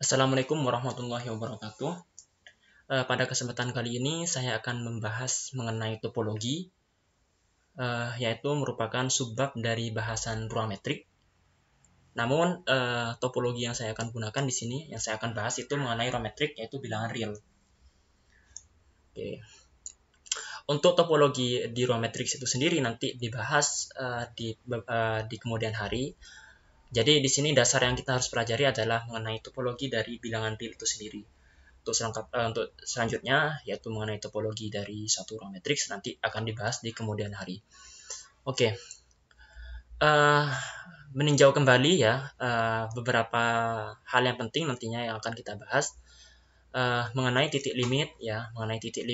Assalamualaikum warahmatullahi wabarakatuh. Pada kesempatan kali ini saya akan membahas mengenai topologi, yaitu merupakan subbab dari bahasan ruang metrik. Namun topologi yang saya akan gunakan di sini, yang saya akan bahas itu mengenai ruang metrik, yaitu bilangan real. Oke. Untuk topologi di ruang metrik itu sendiri nanti dibahas di kemudian hari. Jadi di sini dasar yang kita harus pelajari adalah mengenai topologi dari bilangan real itu sendiri. Untuk selanjutnya yaitu mengenai topologi dari satu ruang matriks nanti akan dibahas di kemudian hari. Oke, meninjau kembali ya beberapa hal yang penting nantinya yang akan kita bahas mengenai titik limit ya, mengenai titik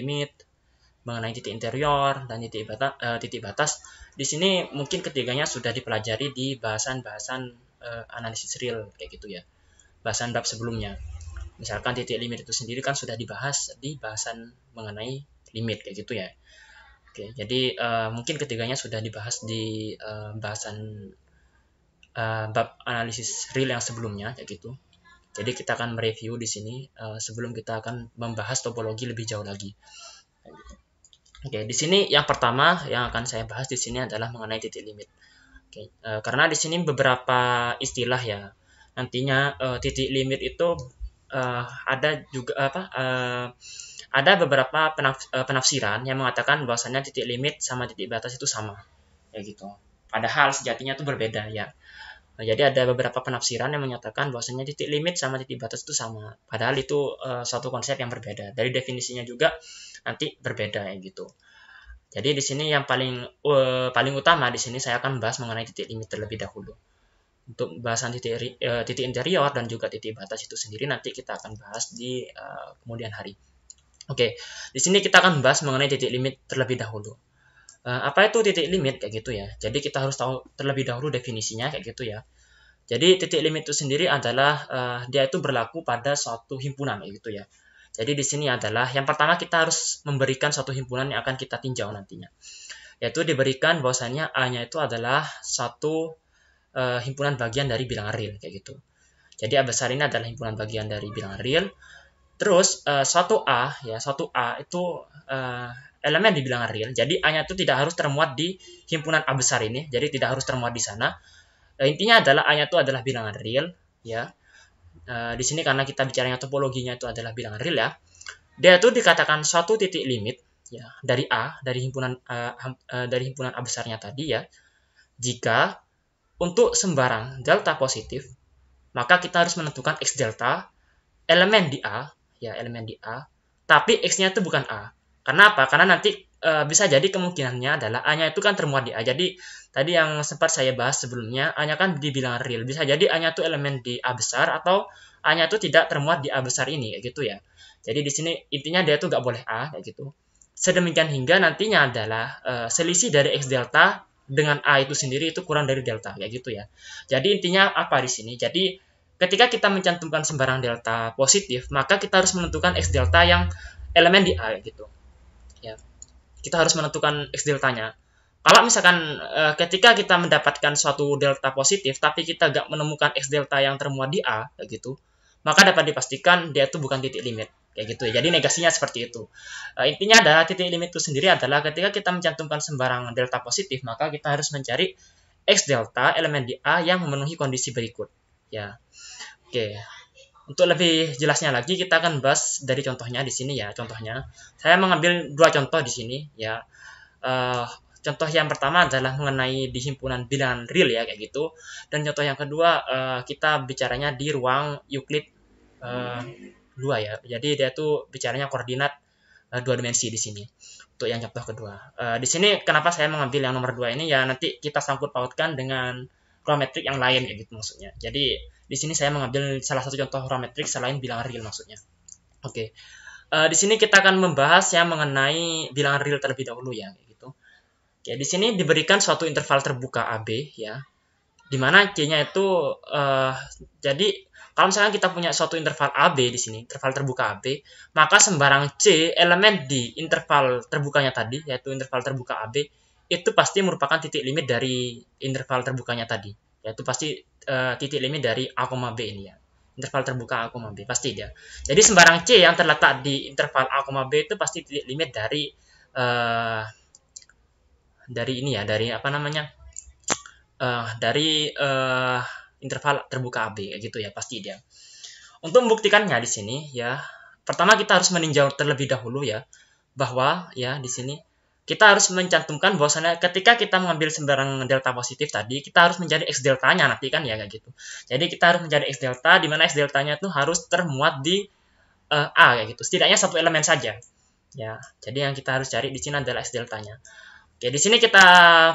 interior dan titik batas. Di sini mungkin ketiganya sudah dipelajari di bahasan-bahasan analisis real kayak gitu ya, bahasan bab sebelumnya. Misalkan titik limit itu sendiri kan sudah dibahas di bahasan mengenai limit kayak gitu ya. Oke, jadi mungkin ketiganya sudah dibahas di bahasan bab analisis real yang sebelumnya kayak gitu. Jadi kita akan mereview di sini sebelum kita akan membahas topologi lebih jauh lagi. Oke, di sini yang pertama yang akan saya bahas di sini adalah mengenai titik limit. Oke, karena di sini beberapa istilah ya. Nantinya titik limit itu ada juga ada beberapa penafsiran yang mengatakan bahwasannya titik limit sama titik batas itu sama kayak gitu. Padahal sejatinya itu berbeda ya. Nah, jadi ada beberapa penafsiran yang menyatakan bahwasannya titik limit sama titik batas itu sama. Padahal itu suatu konsep yang berbeda. Dari definisinya juga nanti berbeda ya gitu. Jadi di sini yang paling utama di sini saya akan bahas mengenai titik limit terlebih dahulu. Untuk bahasan titik interior dan juga titik batas itu sendiri nanti kita akan bahas di kemudian hari. Oke, di sini kita akan bahas mengenai titik limit terlebih dahulu. Apa itu titik limit kayak gitu ya? Jadi kita harus tahu terlebih dahulu definisinya kayak gitu ya. Jadi titik limit itu sendiri adalah dia itu berlaku pada suatu himpunan kayak gitu ya. Jadi di sini adalah yang pertama kita harus memberikan suatu himpunan yang akan kita tinjau nantinya. Yaitu diberikan bahwasannya A-nya itu adalah satu himpunan bagian dari bilangan real kayak gitu. Jadi A besar ini adalah himpunan bagian dari bilangan real. Terus suatu A itu elemen di bilangan real. Jadi A-nya itu tidak harus termuat di himpunan A besar ini. Jadi tidak harus termuat di sana. Intinya adalah A-nya itu adalah bilangan real ya. Di sini karena kita bicaranya topologinya itu adalah bilangan real ya. Dia itu dikatakan suatu titik limit ya dari A, dari himpunan A besarnya tadi ya. Jika untuk sembarang delta positif, maka kita harus menentukan X delta elemen di A ya, elemen di A, tapi X-nya itu bukan A. Karena apa? Karena nanti bisa jadi kemungkinannya adalah A-nya itu kan termuat di A. Jadi tadi yang sempat saya bahas sebelumnya, A-nya kan dibilang real. Bisa jadi A-nya itu elemen di A besar atau A-nya itu tidak termuat di A besar ini kayak gitu ya. Jadi di sini intinya dia itu nggak boleh A kayak gitu. Sedemikian hingga nantinya adalah selisih dari X delta dengan A itu sendiri itu kurang dari delta kayak gitu ya. Jadi intinya apa di sini? Jadi ketika kita mencantumkan sembarang delta positif, maka kita harus menentukan X delta yang elemen di A gitu. Ya. Kita harus menentukan X deltanya. Kalau misalkan ketika kita mendapatkan suatu delta positif, tapi kita nggak menemukan X delta yang termuat di A, kayak gitu, maka dapat dipastikan dia itu bukan titik limit. Kayak gitu ya. Jadi negasinya seperti itu. Intinya adalah titik limit itu sendiri adalah ketika kita mencantumkan sembarang delta positif, maka kita harus mencari X delta elemen di A yang memenuhi kondisi berikut. Ya. Oke, untuk lebih jelasnya lagi kita akan bahas dari contohnya di sini ya. Contohnya, saya mengambil dua contoh di sini ya. Contoh yang pertama adalah mengenai di himpunan bilangan real ya kayak gitu. Dan contoh yang kedua kita bicaranya di ruang Euclid 2 ya. Jadi dia tuh bicaranya koordinat dua dimensi di sini. Untuk yang contoh kedua. Di sini kenapa saya mengambil yang nomor 2 ini ya nanti kita sangkut pautkan dengan ruang metrik yang lain kayak gitu maksudnya. Jadi di sini saya mengambil salah satu contoh ruang metrik selain bilangan real maksudnya. Oke. Di sini kita akan membahas yang mengenai bilangan real terlebih dahulu ya gitu. Oke, di sini diberikan suatu interval terbuka AB ya. Di mana C-nya itu jadi kalau misalkan kita punya suatu interval AB di sini, interval terbuka AB, maka sembarang C elemen di interval terbukanya tadi, yaitu interval terbuka AB, itu pasti merupakan titik limit dari interval terbukanya tadi. Yaitu pasti titik limit dari A, B ini ya. interval terbuka A, B, pasti dia. Jadi sembarang C yang terletak di interval A, B itu pasti titik limit dari ini ya, dari apa namanya, dari interval terbuka AB gitu ya, pasti dia. Untuk membuktikannya di sini ya, pertama kita harus meninjau terlebih dahulu ya, bahwa ya di sini kita harus mencantumkan bahwasannya ketika kita mengambil sembarang delta positif tadi, kita harus mencari x deltanya nanti kan ya kayak gitu. Jadi kita harus mencari x delta, di mana x deltanya itu harus termuat di A kayak gitu. Setidaknya satu elemen saja. Ya, jadi yang kita harus cari di sini adalah x deltanya. Oke, di sini kita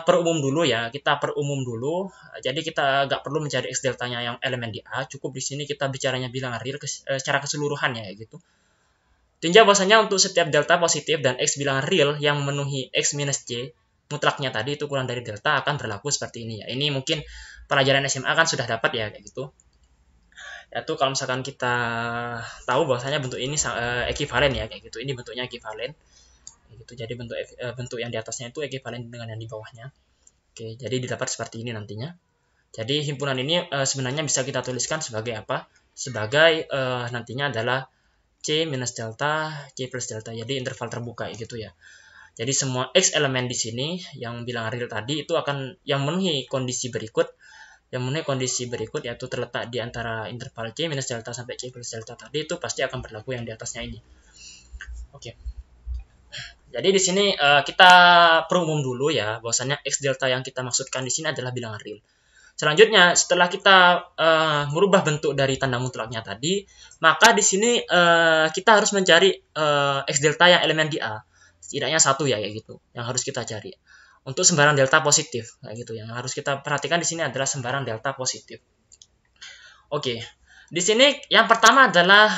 perumum dulu ya, kita perumum dulu. Jadi kita nggak perlu mencari x deltanya yang elemen di A, cukup di sini kita bicaranya bilangan real secara keseluruhan ya kayak gitu. Tinjau bahwasanya untuk setiap delta positif dan x bilangan real yang memenuhi x minus c mutlaknya tadi itu kurang dari delta akan berlaku seperti ini ya. Ini mungkin pelajaran SMA kan sudah dapat ya kayak gitu. Yaitu kalau misalkan kita tahu bahwasanya bentuk ini ekivalen ya kayak gitu. Ini bentuknya ekivalen. Gitu. Jadi bentuk yang di atasnya itu ekivalen dengan yang di bawahnya. Oke, jadi didapat seperti ini nantinya. Jadi himpunan ini sebenarnya bisa kita tuliskan sebagai apa? Sebagai nantinya adalah C minus delta, C plus delta. Jadi interval terbuka gitu ya. Jadi semua X elemen di sini yang bilangan real tadi itu akan yang memenuhi kondisi berikut. Yang memenuhi kondisi berikut yaitu terletak di antara interval C minus delta sampai C plus delta tadi itu pasti akan berlaku yang di atasnya ini. Oke. Jadi di sini kita perumum dulu ya, bahwasannya x delta yang kita maksudkan di sini adalah bilangan real. Selanjutnya, setelah kita merubah bentuk dari tanda mutlaknya tadi, maka di sini kita harus mencari x delta yang elemen di A. Setidaknya satu ya, kayak gitu, yang harus kita cari. Untuk sembarang delta positif, kayak gitu. Yang harus kita perhatikan di sini adalah sembarang delta positif. Oke, di sini yang pertama adalah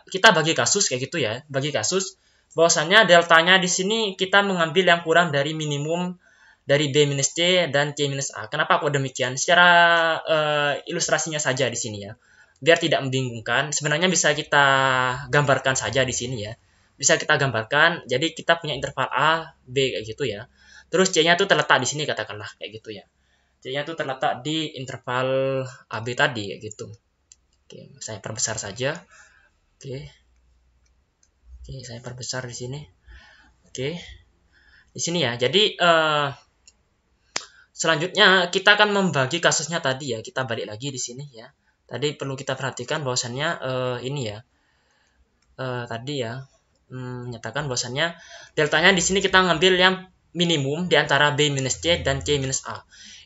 kita bagi kasus, kayak gitu ya, bagi kasus. Bahwasannya deltanya di sini kita mengambil yang kurang dari minimum dari B minus C dan C minus A. Kenapa kok demikian? Secara ilustrasinya saja di sini ya. Biar tidak membingungkan, sebenarnya bisa kita gambarkan saja di sini ya. Bisa kita gambarkan, jadi kita punya interval A, B kayak gitu ya. Terus C-nya itu terletak di sini katakanlah kayak gitu ya. C-nya itu terletak di interval AB tadi kayak gitu. Oke, saya perbesar saja. Oke. Oke, saya perbesar di sini. Oke, di sini ya. Jadi selanjutnya kita akan membagi kasusnya tadi ya. Kita balik lagi di sini ya. Tadi perlu kita perhatikan bahwasannya ini ya. Tadi ya menyatakan bahwasannya deltanya di sini kita ngambil yang minimum di antara B minus C dan C minus A.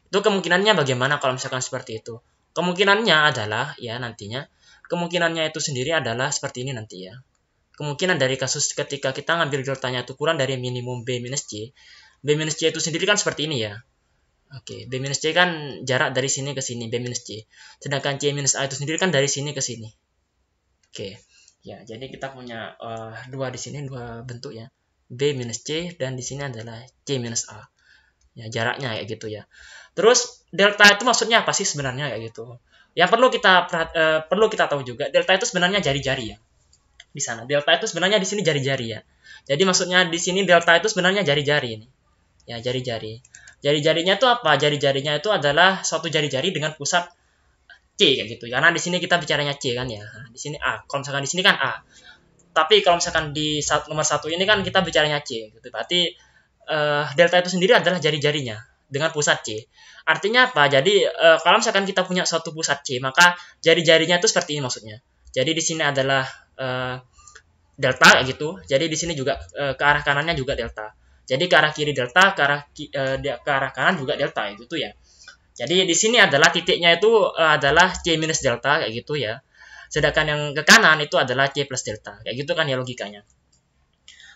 Itu kemungkinannya bagaimana kalau misalkan seperti itu? Kemungkinannya adalah ya nantinya kemungkinannya itu sendiri adalah seperti ini nanti ya. Kemungkinan dari kasus ketika kita ngambil deltanya itu kurang dari minimum B minus C. B minus C itu sendiri kan seperti ini ya. Oke, B minus C kan jarak dari sini ke sini, B minus C. Sedangkan C minus A itu sendiri kan dari sini ke sini. Oke, ya jadi kita punya dua di sini, dua bentuk ya. B minus C dan di sini adalah C minus A. Ya, jaraknya kayak gitu ya. Terus delta itu maksudnya apa sih sebenarnya kayak gitu. Yang perlu kita tahu juga, delta itu sebenarnya jari-jari ya. Di sana. Delta itu sebenarnya di sini jari-jari ya. Jadi maksudnya di sini delta itu sebenarnya jari-jari ini. Ya, jari-jari. Jari-jarinya itu apa? Jari-jarinya itu adalah suatu jari-jari dengan pusat C kayak gitu. Karena di sini kita bicaranya C kan ya. Nah, di sini A. Kalau misalkan di sini kan A. Tapi kalau misalkan di nomor 1 ini kan kita bicaranya C gitu. Berarti delta itu sendiri adalah jari-jarinya dengan pusat C. Artinya apa? Jadi kalau misalkan kita punya suatu pusat C, maka jari-jarinya itu seperti ini maksudnya. Jadi di sini adalah delta gitu. Jadi di sini juga ke arah kanannya juga delta. Jadi ke arah kiri delta, ke arah kanan juga delta gitu ya. Jadi di sini adalah titiknya itu adalah C minus delta kayak gitu ya. Sedangkan yang ke kanan itu adalah C plus delta. Kayak gitu kan ya logikanya.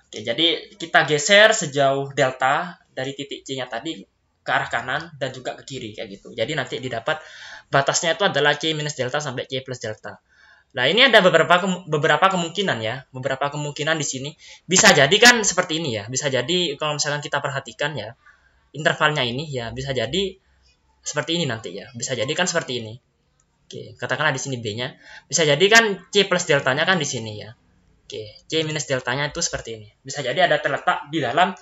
Oke, jadi kita geser sejauh delta dari titik C-nya tadi ke arah kanan dan juga ke kiri kayak gitu. Jadi nanti didapat batasnya itu adalah C minus delta sampai C plus delta. Nah, ini ada beberapa kemungkinan ya. Beberapa kemungkinan di sini. Bisa jadi kan seperti ini ya. Bisa jadi kalau misalkan kita perhatikan ya, intervalnya ini ya bisa jadi seperti ini nanti ya. Bisa jadi kan seperti ini. Oke, katakanlah di sini B-nya. Bisa jadi kan C plus deltanya kan di sini ya. Oke, C minus deltanya itu seperti ini. Bisa jadi ada terletak di dalam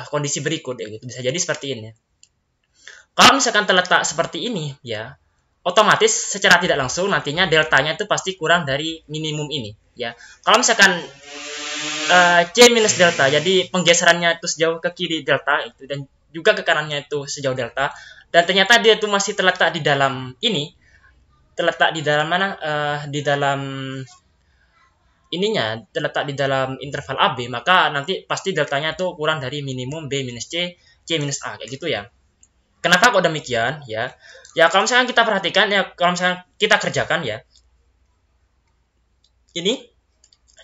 kondisi berikut ya gitu. Bisa jadi seperti ini. Kalau misalkan terletak seperti ini ya, otomatis secara tidak langsung nantinya deltanya itu pasti kurang dari minimum ini ya. Kalau misalkan C minus delta, jadi penggeserannya itu sejauh ke kiri delta itu dan juga ke kanannya itu sejauh delta, dan ternyata dia itu masih terletak di dalam ini, terletak di dalam mana, di dalam ininya, terletak di dalam interval AB, maka nanti pasti deltanya itu kurang dari minimum B minus C minus A, kayak gitu ya. Kenapa kok demikian ya? Ya kalau misalkan kita perhatikan ya, kalau misalkan kita kerjakan ya, ini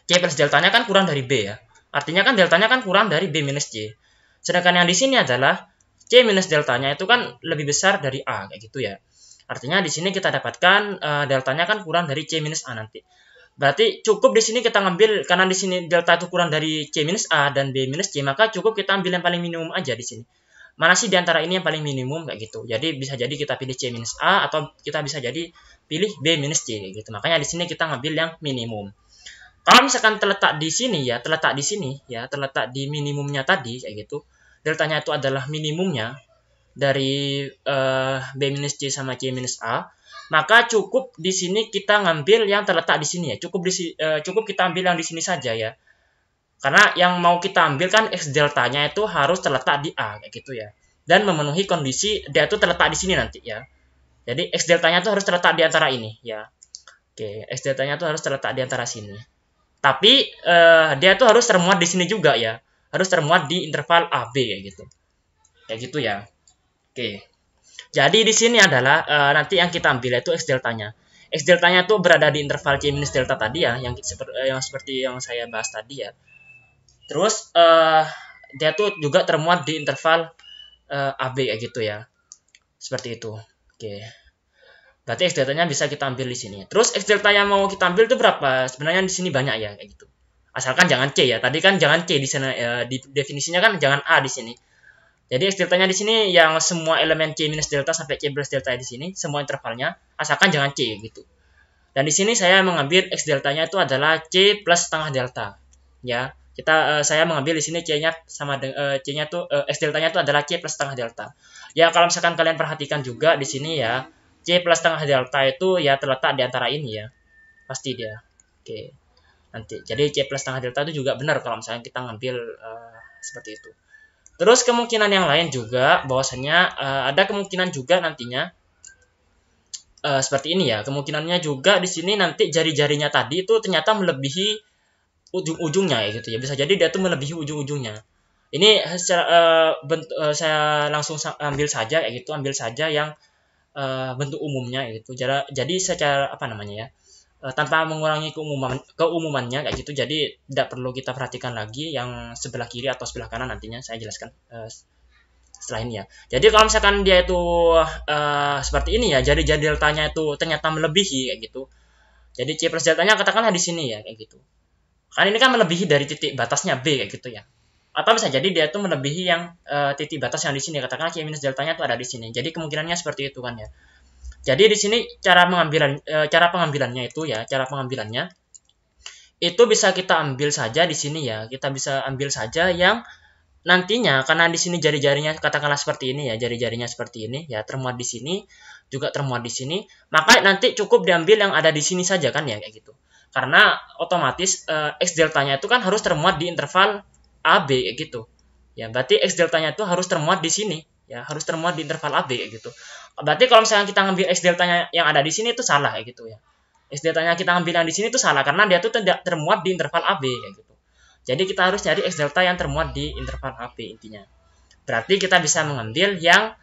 C plus deltanya kan kurang dari B ya. Artinya kan deltanya kan kurang dari B minus C. Sedangkan yang di sini adalah C minus deltanya itu kan lebih besar dari A, kayak gitu ya. Artinya di sini kita dapatkan deltanya kan kurang dari C minus A nanti. Berarti cukup di sini kita ngambil, karena di sini delta itu kurang dari C minus A dan B minus C, maka cukup kita ambil yang paling minimum aja di sini. Mana sih di antara ini yang paling minimum, kayak gitu. Jadi bisa jadi kita pilih C minus A atau kita bisa jadi pilih B minus C, kayak gitu. Makanya di sini kita ngambil yang minimum. Kalau misalkan terletak di sini ya, terletak di minimumnya tadi kayak gitu. Deltanya itu adalah minimumnya dari B minus C sama C minus A, maka cukup di sini kita ngambil yang terletak di sini ya. Cukup kita ambil yang di sini saja ya. Karena yang mau kita ambil kan X deltanya itu harus terletak di A kayak gitu ya. Dan memenuhi kondisi dia itu terletak di sini nanti ya. Jadi X deltanya itu harus terletak di antara ini ya. Oke, X deltanya itu harus terletak di antara sini. Tapi dia tuh harus termuat di sini juga ya. Harus termuat di interval AB kayak gitu. Kayak gitu ya. Oke. Jadi di sini adalah nanti yang kita ambil yaitu X deltanya. X deltanya tuh berada di interval C minus delta tadi ya, yang seperti yang saya bahas tadi ya. Terus dia tuh juga termuat di interval AB kayak gitu ya. Seperti itu. Oke. Berarti X deltanya bisa kita ambil di sini. Terus X delta yang mau kita ambil itu berapa? Sebenarnya di sini banyak ya kayak gitu. Asalkan jangan C ya. Tadi kan jangan C di sana, di definisinya kan jangan A di sini. Jadi X deltanya di sini yang semua elemen C minus delta sampai C plus delta di sini, semua intervalnya, asalkan jangan C gitu. Dan di sini saya mengambil X deltanya itu adalah C plus setengah delta. Ya, saya mengambil di sini C-nya sama C-nya tuh X deltanya itu adalah C plus setengah delta. Ya, kalau misalkan kalian perhatikan juga di sini ya, C plus setengah delta itu ya terletak di antara ini ya. Pasti dia. Oke. Nanti. Jadi C plus setengah delta itu juga benar kalau misalnya kita ngambil seperti itu. Terus kemungkinan yang lain juga bahwasanya ada kemungkinan juga nantinya seperti ini ya. Kemungkinannya juga di sini nanti jari-jarinya tadi itu ternyata melebihi ujung-ujungnya ya gitu ya. Bisa jadi dia tuh melebihi ujung-ujungnya. Ini saya langsung ambil saja ya gitu, ambil saja yang bentuk umumnya gitu. Jadi secara apa namanya ya, tanpa mengurangi keumumannya kayak gitu. Jadi tidak perlu kita perhatikan lagi yang sebelah kiri atau sebelah kanan, nantinya saya jelaskan setelah ini ya. Jadi kalau misalkan dia itu seperti ini ya, jadi deltanya itu ternyata melebihi kayak gitu. Jadi C plus deltanya katakanlah di sini ya kayak gitu. Kan ini kan melebihi dari titik batasnya B kayak gitu ya. Atau bisa jadi dia itu melebihi yang titik batas yang di sini, katakanlah C minus deltanya itu ada di sini. Jadi kemungkinannya seperti itu kan ya. Jadi di sini cara pengambilannya itu bisa kita ambil saja di sini ya. Kita bisa ambil saja yang nantinya, karena di sini jari-jarinya katakanlah seperti ini ya, jari-jarinya seperti ini ya, termuat di sini, juga termuat di sini, maka nanti cukup diambil yang ada di sini saja kan ya kayak gitu. Karena otomatis X deltanya itu kan harus termuat di interval AB kayak gitu. Ya, berarti X deltanya itu harus termuat di sini, ya, harus termuat di interval AB kayak gitu. Berarti kalau misalnya kita ngambil X deltanya yang ada di sini itu salah kayak gitu ya. X deltanya kita ambil yang di sini itu salah karena dia itu tidak termuat di interval AB kayak gitu. Jadi kita harus cari X delta yang termuat di interval AB intinya. Berarti kita bisa mengambil yang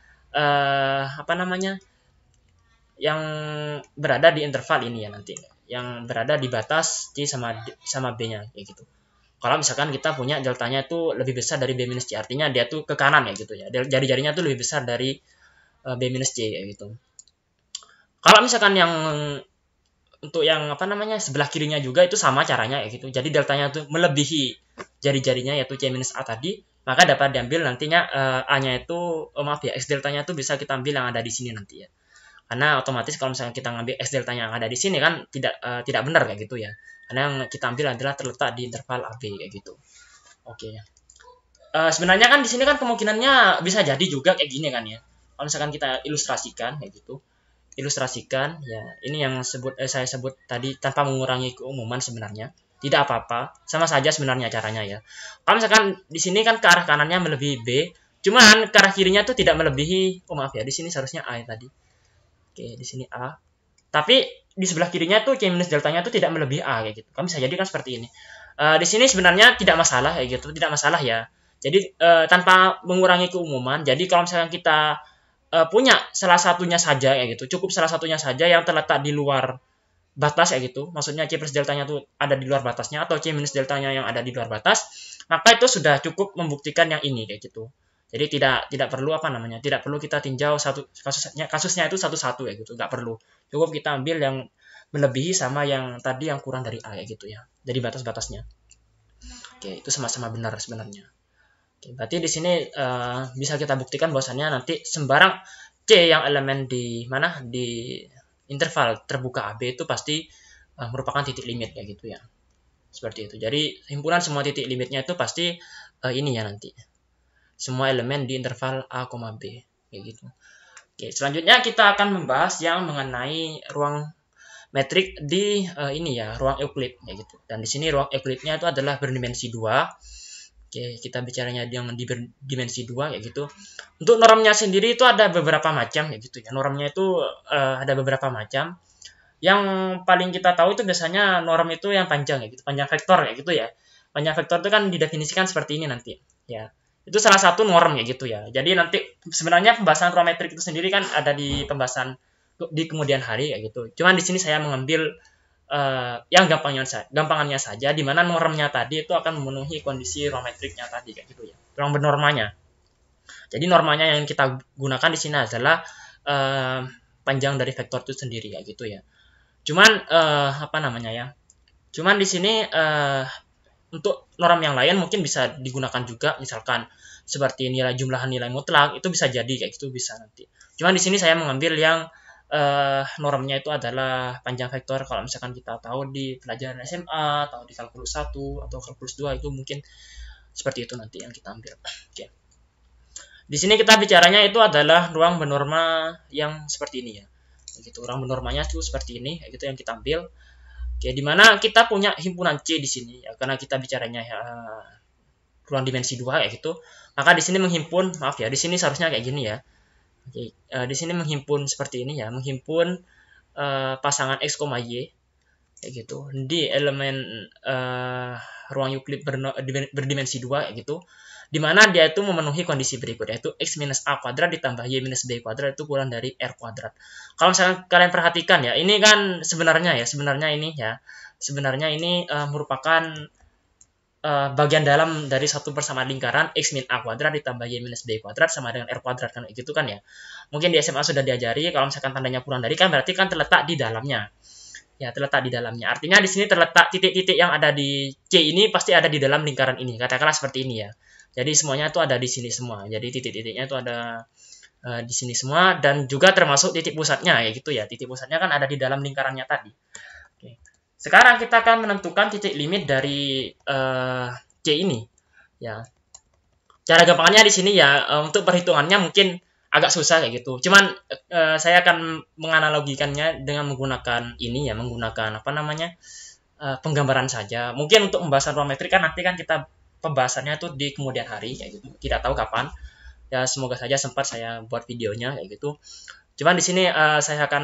apa namanya? Yang berada di interval ini ya nanti. Yang berada di batas C sama B-nya kayak gitu. Kalau misalkan kita punya deltanya itu lebih besar dari B minus C, artinya dia tuh ke kanan ya gitu ya. Jari-jarinya tuh lebih besar dari B minus C kayak gitu. Kalau misalkan yang untuk yang apa namanya sebelah kirinya juga itu sama caranya ya gitu. Jadi deltanya tuh melebihi jari-jarinya yaitu C minus A tadi, maka dapat diambil nantinya A-nya itu maaf ya, X deltanya itu bisa kita ambil yang ada di sini nanti ya. Karena otomatis kalau misalnya kita ngambil X deltanya yang ada di sini kan tidak benar kayak gitu ya. Karena yang kita ambil adalah terletak di interval AB kayak gitu. Oke. Sebenarnya kan di sini kan kemungkinannya bisa jadi juga kayak gini kan ya. Kalau misalkan kita ilustrasikan kayak gitu. ilustrasikan ya. Ini yang saya sebut tadi tanpa mengurangi keumuman sebenarnya. Tidak apa-apa, sama saja sebenarnya caranya ya. Kalau misalkan di sini kan ke arah kanannya melebihi B, cuman ke arah kirinya tuh tidak melebihi, oh maaf ya, di sini seharusnya A ya tadi. Oke, di sini A. Tapi di sebelah kirinya tuh C minus deltanya tuh tidak melebihi A kayak gitu. Kan bisa jadi kan seperti ini. Di sini sebenarnya tidak masalah kayak gitu, tidak masalah ya. Jadi tanpa mengurangi keumuman. Jadi kalau misalkan kita punya salah satunya saja kayak gitu, cukup salah satunya saja yang terletak di luar batas ya gitu, maksudnya C plus deltanya itu ada di luar batasnya atau C minus deltanya yang ada di luar batas, maka itu sudah cukup membuktikan yang ini kayak gitu. Jadi tidak perlu apa namanya, tidak perlu kita tinjau satu kasusnya itu satu-satu ya gitu, nggak perlu. Cukup kita ambil yang melebihi sama yang tadi yang kurang dari A ya gitu ya, dari batas-batasnya. Oke, itu sama-sama benar sebenarnya. Oke, berarti di sini bisa kita buktikan bahwasannya nanti sembarang C yang elemen di mana di interval terbuka AB itu pasti merupakan titik limit ya gitu ya. Seperti itu. Jadi himpunan semua titik limitnya itu pasti ini ya nanti. Semua elemen di interval A, B kayak gitu. Oke, selanjutnya kita akan membahas yang mengenai ruang metrik di ini ya, ruang Euclid ya gitu. Dan di sini ruang Euclidnya itu adalah berdimensi 2. Oke, kita bicaranya yang di dimensi 2 ya gitu. Untuk normnya sendiri itu ada beberapa macam ya gitu ya. Normnya itu ada beberapa macam. Yang paling kita tahu itu biasanya norm itu yang panjang ya gitu, panjang vektor ya gitu ya. Panjang vektor itu kan didefinisikan seperti ini nanti ya. Itu salah satu norm ya gitu ya. Jadi nanti sebenarnya pembahasan ruang metrik itu sendiri kan ada di pembahasan di kemudian hari ya gitu. Cuman di sini saya mengambil yang gampangannya saja, di mana normnya tadi itu akan memenuhi kondisi ruang metriknya tadi kayak gitu ya, ruang bernormanya. Jadi normanya yang kita gunakan di sini adalah panjang dari vektor itu sendiri ya gitu ya. Cuman apa namanya ya? Cuman di sini untuk norm yang lain mungkin bisa digunakan juga, misalkan seperti nilai jumlahan nilai mutlak itu bisa jadi kayak gitu bisa nanti. Cuman di sini saya mengambil yang normnya itu adalah panjang vektor. Kalau misalkan kita tahu di pelajaran SMA atau di kalkulus 1 atau kalkulus 2 itu mungkin seperti itu nanti yang kita ambil. Oke. Di sini kita bicaranya itu adalah ruang bernorma yang seperti ini ya. Gitu, ruang bernormanya itu seperti ini, gitu yang kita ambil. Oke, di mana kita punya himpunan C di sini ya, karena kita bicaranya ruang dimensi 2 ya gitu. Maka di sini menghimpun, maaf ya, di sini seharusnya kayak gini ya. Oke, di sini menghimpun seperti ini ya, menghimpun pasangan X, Y kayak gitu di elemen ruang Euclid berdimensi 2 kayak gitu, di mana dia itu memenuhi kondisi berikut, yaitu X minus A kuadrat ditambah Y minus B kuadrat itu kurang dari R kuadrat. Kalau misalnya kalian perhatikan ya, ini kan sebenarnya ini merupakan bagian dalam dari satu persamaan lingkaran X min A kuadrat ditambah Y minus B kuadrat sama dengan R kuadrat kan gitu kan ya. Mungkin di SMA sudah diajari kalau misalkan tandanya kurang dari kan berarti kan terletak di dalamnya. Ya, terletak di dalamnya. Artinya di sini terletak titik-titik yang ada di C ini pasti ada di dalam lingkaran ini. Katakanlah seperti ini ya. Jadi semuanya itu ada di sini semua. Jadi titik-titiknya itu ada di sini semua dan juga termasuk titik pusatnya ya gitu ya. Titik pusatnya kan ada di dalam lingkarannya tadi. Oke. Sekarang kita akan menentukan titik limit dari C ini. Ya, cara gampangnya di sini ya untuk perhitungannya mungkin agak susah kayak gitu. Cuman saya akan menganalogikannya dengan menggunakan ini ya, menggunakan apa namanya penggambaran saja. Mungkin untuk pembahasan ruang metrik kan nanti kan kita pembahasannya tuh di kemudian hari kayak gitu. Tidak tahu kapan. Ya semoga saja sempat saya buat videonya kayak gitu. Cuman di sini saya akan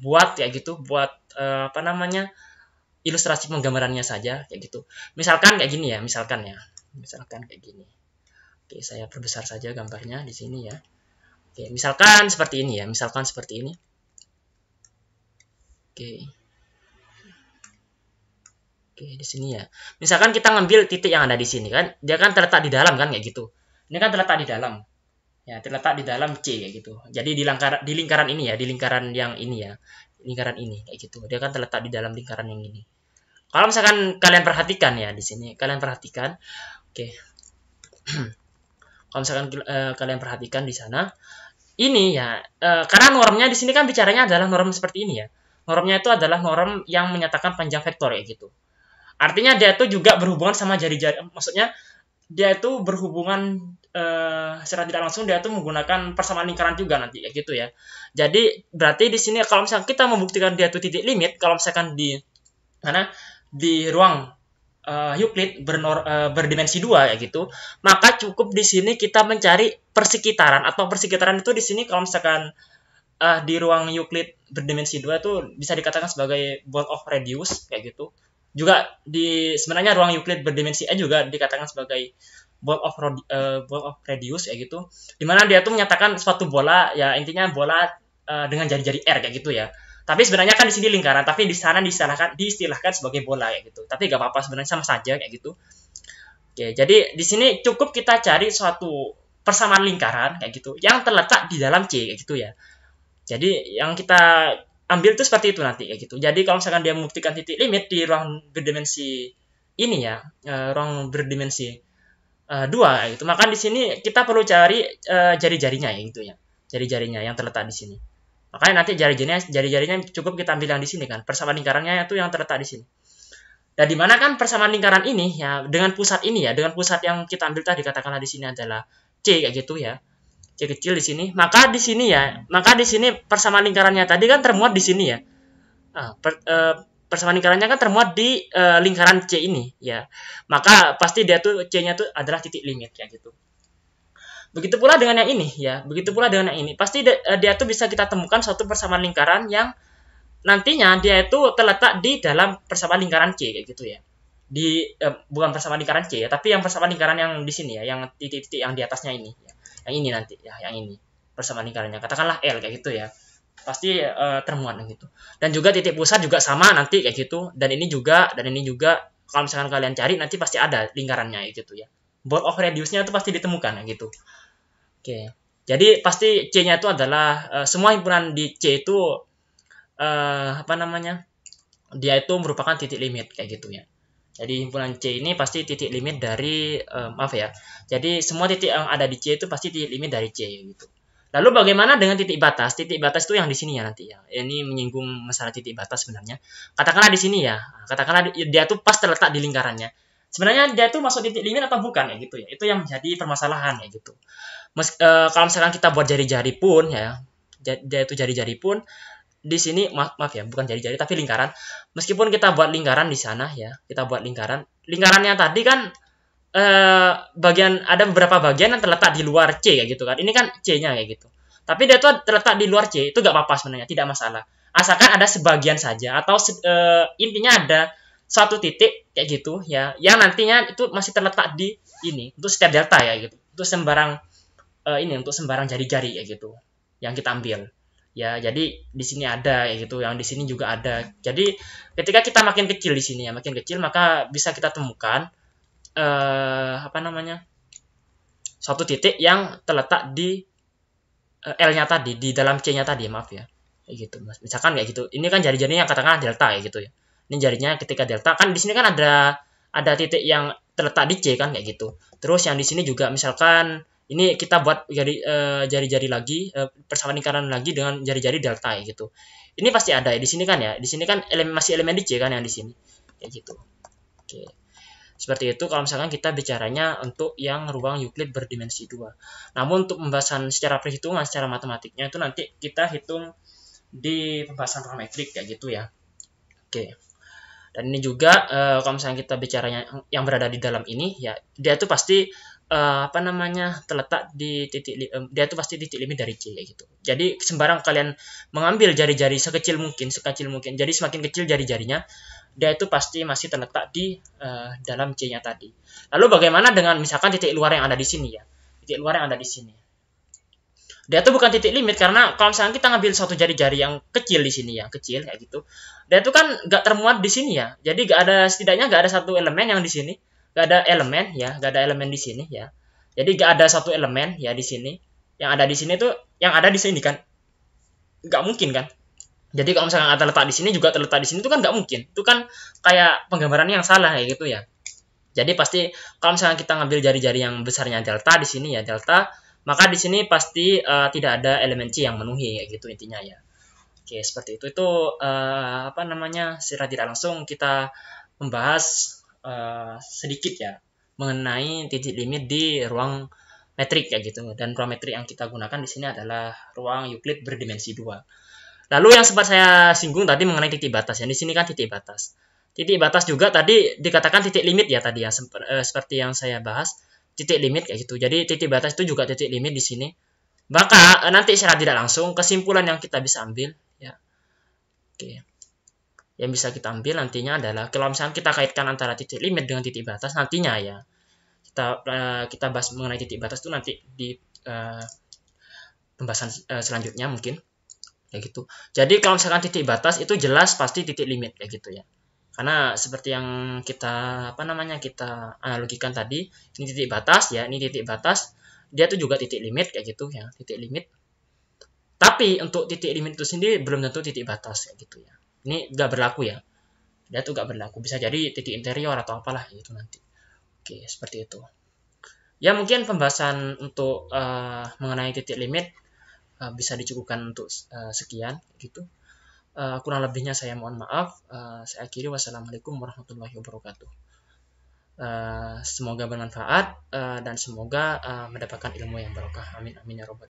buat kayak gitu, buat apa namanya ilustrasi penggambarannya saja kayak gitu. Misalkan kayak gini ya, misalkan kayak gini. Oke, saya perbesar saja gambarnya di sini ya. Oke, misalkan seperti ini ya, misalkan seperti ini. Oke. Oke, di sini ya. Misalkan kita ngambil titik yang ada di sini kan, dia kan terletak di dalam kan kayak gitu. Ini kan terletak di dalam. Ya, terletak di dalam C kayak gitu. Jadi di lingkaran ini ya, di lingkaran yang ini ya. Lingkaran ini kayak gitu. Dia kan terletak di dalam lingkaran yang ini. Kalau misalkan kalian perhatikan ya di sini, kalian perhatikan, oke. Kalau misalkan kalian perhatikan di sana, ini ya, karena normnya di sini kan bicaranya adalah norm seperti ini ya. Normnya itu adalah norm yang menyatakan panjang vektor ya gitu. Artinya dia itu juga berhubungan sama jari-jari, maksudnya dia itu berhubungan secara tidak langsung dia tuh menggunakan persamaan lingkaran juga nanti kayak gitu ya. Jadi berarti di sini kalau misalkan kita membuktikan dia tuh titik limit, kalau misalkan di mana di ruang Euclid berdimensi 2 ya gitu, maka cukup di sini kita mencari persekitaran, atau persekitaran itu di sini kalau misalkan di ruang Euclid berdimensi 2 itu bisa dikatakan sebagai ball of radius kayak gitu. Juga di sebenarnya ruang Euclid berdimensi N juga dikatakan sebagai ball of radius kayak gitu. Dimana dia tuh menyatakan suatu bola, ya intinya bola dengan jari-jari R kayak gitu ya. Tapi sebenarnya kan di sini lingkaran, tapi di sana diistilahkan sebagai bola ya gitu. Tapi gak apa-apa, sebenarnya sama saja kayak gitu. Oke, jadi di sini cukup kita cari suatu persamaan lingkaran kayak gitu yang terletak di dalam C kayak gitu ya. Jadi yang kita ambil itu seperti itu nanti kayak gitu. Jadi kalau misalkan dia membuktikan titik limit di ruang berdimensi ini ya, ruang berdimensi 2 gitu, maka di sini kita perlu cari jari-jarinya ya gitu ya. Jari-jarinya yang terletak di sini. Makanya nanti jari-jarinya cukup kita ambil yang di sini kan. Persamaan lingkarannya itu yang terletak di sini. Dan di mana kan persamaan lingkaran ini ya dengan pusat ini ya, dengan pusat yang kita ambil tadi katakanlah di sini adalah C kayak gitu ya. C kecil di sini. Maka di sini ya, maka di sini persamaan lingkarannya tadi kan termuat di sini ya. Persamaan lingkarannya kan termuat di lingkaran C ini ya. Maka pasti dia tuh C-nya tuh adalah titik limit kayak gitu. Begitu pula dengan yang ini ya, begitu pula dengan yang ini. Pasti dia tuh bisa kita temukan suatu persamaan lingkaran yang nantinya dia itu terletak di dalam persamaan lingkaran C kayak gitu ya. Bukan persamaan lingkaran C ya, tapi yang persamaan lingkaran yang di sini ya, yang titik-titik yang di atasnya ini ya. Yang ini nanti ya, yang ini. Persamaan lingkarannya katakanlah L kayak gitu ya. Pasti termuat gitu. Dan juga titik pusat juga sama nanti kayak gitu, dan ini juga kalau misalkan kalian cari nanti pasti ada lingkarannya kayak gitu ya. Ball of radiusnya itu pasti ditemukan gitu. Oke, jadi pasti C-nya itu adalah semua himpunan di C itu dia itu merupakan titik limit kayak gitu ya. Jadi himpunan C ini pasti titik limit dari Jadi semua titik yang ada di C itu pasti titik limit dari C gitu. Lalu bagaimana dengan titik batas? Titik batas itu yang di sini ya nanti ya. Ini menyinggung masalah titik batas sebenarnya. Katakanlah di sini ya. Katakanlah dia tuh pas terletak di lingkarannya. Sebenarnya dia tuh masuk titik limit atau bukan ya gitu ya. Itu yang menjadi permasalahan ya gitu. Kalau misalkan kita buat jari-jari pun ya, dia itu jari-jari pun di sini maaf ya, bukan jari-jari tapi lingkaran. Meskipun kita buat lingkaran di sana ya, kita buat lingkarannya tadi kan ada beberapa bagian yang terletak di luar C kayak gitu kan. Ini kan C-nya kayak gitu. Tapi dia tuh terletak di luar C, itu gak apa-apa sebenarnya, tidak masalah. Asalkan ada sebagian saja atau intinya ada satu titik kayak gitu ya, yang nantinya itu masih terletak di ini untuk setiap delta ya gitu. Untuk sembarang jari-jari ya gitu yang kita ambil ya. Jadi di sini ada ya gitu, yang di sini juga ada. Jadi ketika kita makin kecil di sini ya, makin kecil, maka bisa kita temukan suatu titik yang terletak di L-nya tadi, di dalam C-nya tadi, maaf ya kayak gitu. Misalkan kayak gitu, ini kan jari-jarinya katakanlah delta ya gitu ya. Ini jarinya ketika delta kan di sini kan ada titik yang terletak di C kan kayak gitu. Terus yang di sini juga misalkan ini kita buat jari-jari lagi, persamaan lingkaran lagi dengan jari-jari delta ya gitu. Ini pasti ada ya di sini kan ya. Di sini kan masih elemen di C kan yang di sini. Kayak gitu. Oke. Seperti itu kalau misalkan kita bicaranya untuk yang ruang Euclid berdimensi 2. Namun untuk pembahasan secara perhitungan, secara matematiknya itu nanti kita hitung di pembahasan ruang metrik kayak gitu ya. Oke. Dan ini juga kalau misalnya kita bicaranya yang berada di dalam ini ya, dia tuh pasti terletak di dia tuh pasti titik limit dari C gitu. Jadi sembarang kalian mengambil jari-jari sekecil mungkin. Jadi semakin kecil jari-jarinya, dia itu pasti masih terletak di dalam C-nya tadi. Lalu bagaimana dengan misalkan titik luar yang ada di sini ya? Titik luar yang ada di sini. Dia tuh bukan titik limit, karena kalau misalkan kita ngambil satu jari-jari yang kecil di sini ya, kecil kayak gitu, dia tuh kan nggak termuat di sini ya. Jadi setidaknya nggak ada satu elemen yang di sini. Gak ada elemen ya, gak ada elemen di sini ya. Jadi gak ada satu elemen ya di sini. Yang ada di sini tuh, yang ada di sini kan, gak mungkin kan. Jadi kalau misalnya terletak di sini juga terletak di sini itu kan gak mungkin. Itu kan kayak penggambarannya yang salah kayak gitu ya. Jadi pasti kalau misalnya kita ngambil jari-jari yang besarnya delta di sini ya delta, maka di sini pasti tidak ada elemen C yang memenuhi kayak gitu intinya ya. Oke, seperti itu. Itu secara tidak langsung kita membahas sedikit ya mengenai titik limit di ruang metrik kayak gitu. Dan ruang metrik yang kita gunakan di sini adalah ruang Euclid berdimensi 2. Lalu yang sempat saya singgung tadi mengenai titik batas ya. Di sini kan titik batas. Titik batas juga tadi dikatakan titik limit ya tadi ya, seperti yang saya bahas, titik limit kayak gitu. Jadi titik batas itu juga titik limit di sini. Maka nanti secara tidak langsung kesimpulan yang kita bisa ambil ya. Oke. Yang bisa kita ambil nantinya adalah kalau misalnya kita kaitkan antara titik limit dengan titik batas nantinya ya. Kita bahas mengenai titik batas itu nanti di pembahasan selanjutnya mungkin kayak gitu. Jadi kalau misalkan titik batas itu jelas pasti titik limit kayak gitu ya. Karena seperti yang kita kita analogikan tadi, ini titik batas ya, ini titik batas, dia tuh juga titik limit kayak gitu ya, titik limit. Tapi untuk titik limit itu sendiri belum tentu titik batas kayak gitu ya. Ini nggak berlaku ya. Dia tuh nggak berlaku. Bisa jadi titik interior atau apalah gitu nanti. Oke, seperti itu. Ya mungkin pembahasan untuk mengenai titik limit bisa dicukupkan untuk sekian gitu. Kurang lebihnya saya mohon maaf. Saya akhiri, wassalamualaikum warahmatullahi wabarakatuh. Semoga bermanfaat dan semoga mendapatkan ilmu yang barokah. Amin amin ya robbal